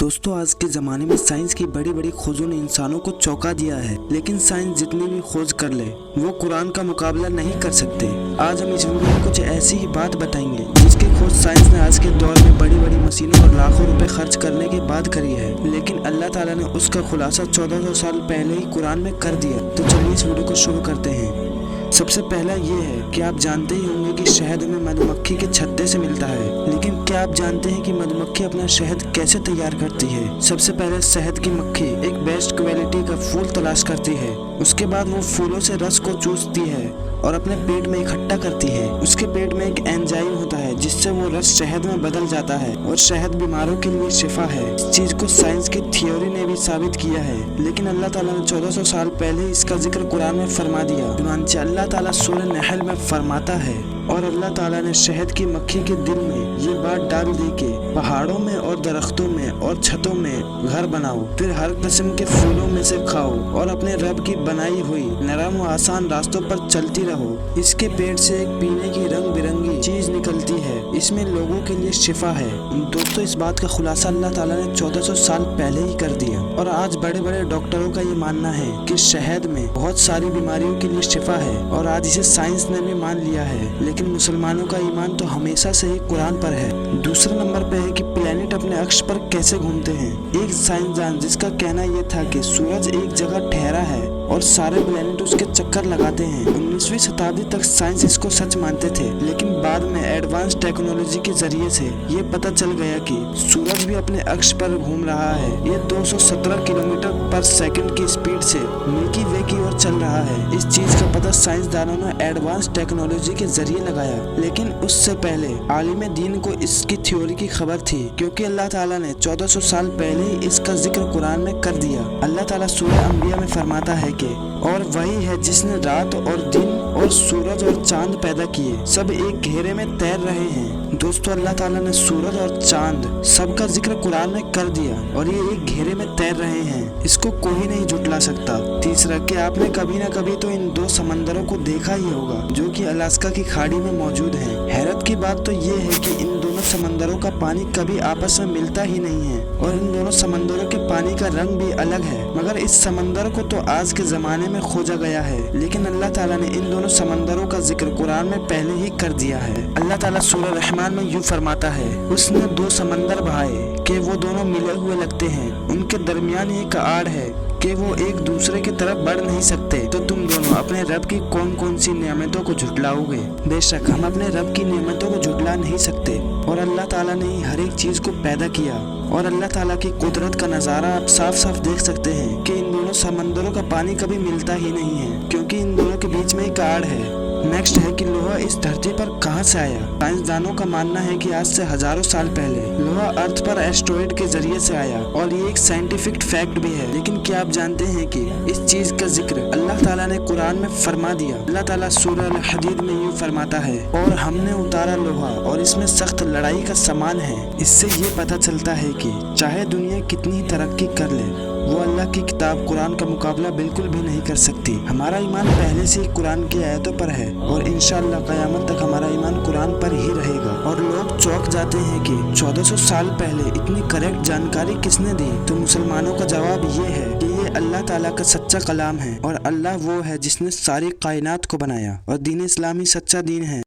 दोस्तों, आज के ज़माने में साइंस की बड़ी बड़ी खोजों ने इंसानों को चौंका दिया है, लेकिन साइंस जितनी भी खोज कर ले वो कुरान का मुकाबला नहीं कर सकते। आज हम इस वीडियो में कुछ ऐसी ही बात बताएंगे जिसकी खोज साइंस ने आज के दौर में बड़ी बड़ी मशीनों और लाखों रुपए खर्च करने के बाद करी है, लेकिन अल्लाह ताला ने उसका खुलासा 1400 साल पहले ही कुरान में कर दिया। तो चलिए इस वीडियो को शुरू करते हैं। सबसे पहला ये है कि आप जानते ही होंगे कि शहद में मधुमक्खी के छत्ते से मिलता है, लेकिन क्या आप जानते हैं कि मधुमक्खी अपना शहद कैसे तैयार करती है? सबसे पहले शहद की मक्खी एक बेस्ट क्वालिटी का फूल तलाश करती है। उसके बाद वो फूलों से रस को चूसती है और अपने पेट में इकट्ठा करती है। उसके पेट में एक एंजाइम होता है जिससे वो रस शहद में बदल जाता है और शहद बीमारों के लिए शिफा है। इस चीज को साइंस की थ्योरी ने भी साबित किया है, लेकिन अल्लाह ताला ने 1400 साल पहले इसका जिक्र कुरान में फरमा दिया। चुनांचे अल्लाह ताला सूरह नहल में फरमाता है, और अल्लाह ताला ने शहद की मक्खी के दिल में ये बात डाल दी कि पहाड़ों में और दरख्तों में और छतों में घर बनाओ, फिर हर किस्म के फूलों में से खाओ और अपने रब की बनाई हुई नरम व आसान रास्तों पर चलती रहो। इसके पेट से एक पीने की रंग बिरंगी चीज निकलती है, इसमें लोगों के लिए शिफा है। दोस्तों, इस बात का खुलासा अल्लाह ताला ने 1400 साल पहले ही कर दिया, और आज बड़े बड़े डॉक्टरों का ये मानना है कि शहद में बहुत सारी बीमारियों के लिए शिफा है, और आज इसे साइंस ने भी मान लिया है। लेकिन मुसलमानों का ईमान तो हमेशा से ही कुरान पर है। दूसरे नंबर पे है कि प्लेनेट अपने अक्ष पर कैसे घूमते हैं। एक साइंसदान जिसका कहना यह था कि सूरज एक जगह ठहरा है और सारे प्लेनेट उसके चक्कर लगाते हैं। 19वीं शताब्दी तक साइंस इसको सच मानते थे, लेकिन बाद में एडवांस टेक्नोलॉजी के जरिए से ये पता चल गया कि सूरज भी अपने अक्ष पर घूम रहा है। ये 217 किलोमीटर पर सेकंड की स्पीड से मिल्की वे की ओर चल रहा है। इस चीज का पता साइंसदानों ने एडवांस टेक्नोलॉजी के जरिए लगाया, लेकिन उससे पहले आलिम दीन को इसकी थ्योरी की खबर थी, क्योंकि अल्लाह ताला ने 1400 साल पहले ही इसका जिक्र कुरान में कर दिया। अल्लाह ताला सूरह अंबिया में फरमाता है कि और वही है जिसने रात और दिन और सूरज और चांद पैदा किए, सब एक घेरे में तैर रहे हैं। दोस्तों, अल्लाह ताला ने सूरज और चांद सबका जिक्र कुरान में कर दिया, और ये एक घेरे में तैर रहे हैं। इसको कोई नहीं झुटला सकता। तीसरा, कि आपने कभी न कभी तो इन दो समंदरों को देखा ही होगा जो कि अलास्का की खाड़ी में मौजूद हैं। हैरत की बात तो ये है कि इन दोनों समंदरों का पानी कभी आपस में मिलता ही नहीं है, और इन दोनों समंदरों के पानी का रंग भी अलग है। मगर इस समंदर को तो आज के जमाने में खोजा गया है, लेकिन अल्लाह ताला ने इन दोनों समंदरों का जिक्र कुरान में पहले ही कर दिया है। अल्लाह ताला सूरह रहमान में यूं फरमाता है, उसने दो समंदर बहाए कि वो दोनों मिले हुए लगते हैं, उनके दरमियान एक आड़ है कि वो एक दूसरे की तरफ बढ़ नहीं सकते। तो तुम दोनों अपने रब की कौन कौन सी नियमतों को झुटलाओगे? बेशक हम अपने रब की नियमतों को झुटला नहीं सकते, और अल्लाह ताला ने ही हर एक चीज को पैदा किया, और अल्लाह ताला की कुदरत का नज़ारा आप साफ साफ देख सकते हैं कि इन दोनों समंदरों का पानी कभी मिलता ही नहीं है, क्योंकि इन दोनों के बीच में एक आड़ है। नेक्स्ट है कि लोहा इस धरती पर कहां से आया? साइंसदानों का मानना है कि आज से हजारों साल पहले लोहा अर्थ पर एस्ट्रॉइड के जरिए से आया, और ये एक साइंटिफिक फैक्ट भी है। लेकिन क्या आप जानते हैं कि इस चीज का जिक्र अल्लाह ताला ने कुरान में फरमा दिया? अल्लाह ताला सूरह अल हदीद में यूं फरमाता है, और हमने उतारा लोहा और इसमें सख्त लड़ाई का सामान है। इससे ये पता चलता है कि चाहे दुनिया कितनी तरक्की कर ले, वो अल्लाह की किताब कुरान का मुकाबला बिल्कुल भी नहीं कर सकती। हमारा ईमान पहले से ही कुरान की आयतों पर है, और इंशाअल्लाह क़यामत तक हमारा ईमान कुरान पर ही रहेगा। और लोग चौंक जाते हैं कि 1400 साल पहले इतनी करेक्ट जानकारी किसने दी? तो मुसलमानों का जवाब ये है कि ये अल्लाह ताला का सच्चा कलाम है, और अल्लाह वो है जिसने सारी कायनात को बनाया, और दीन इस्लाम ही सच्चा दीन है।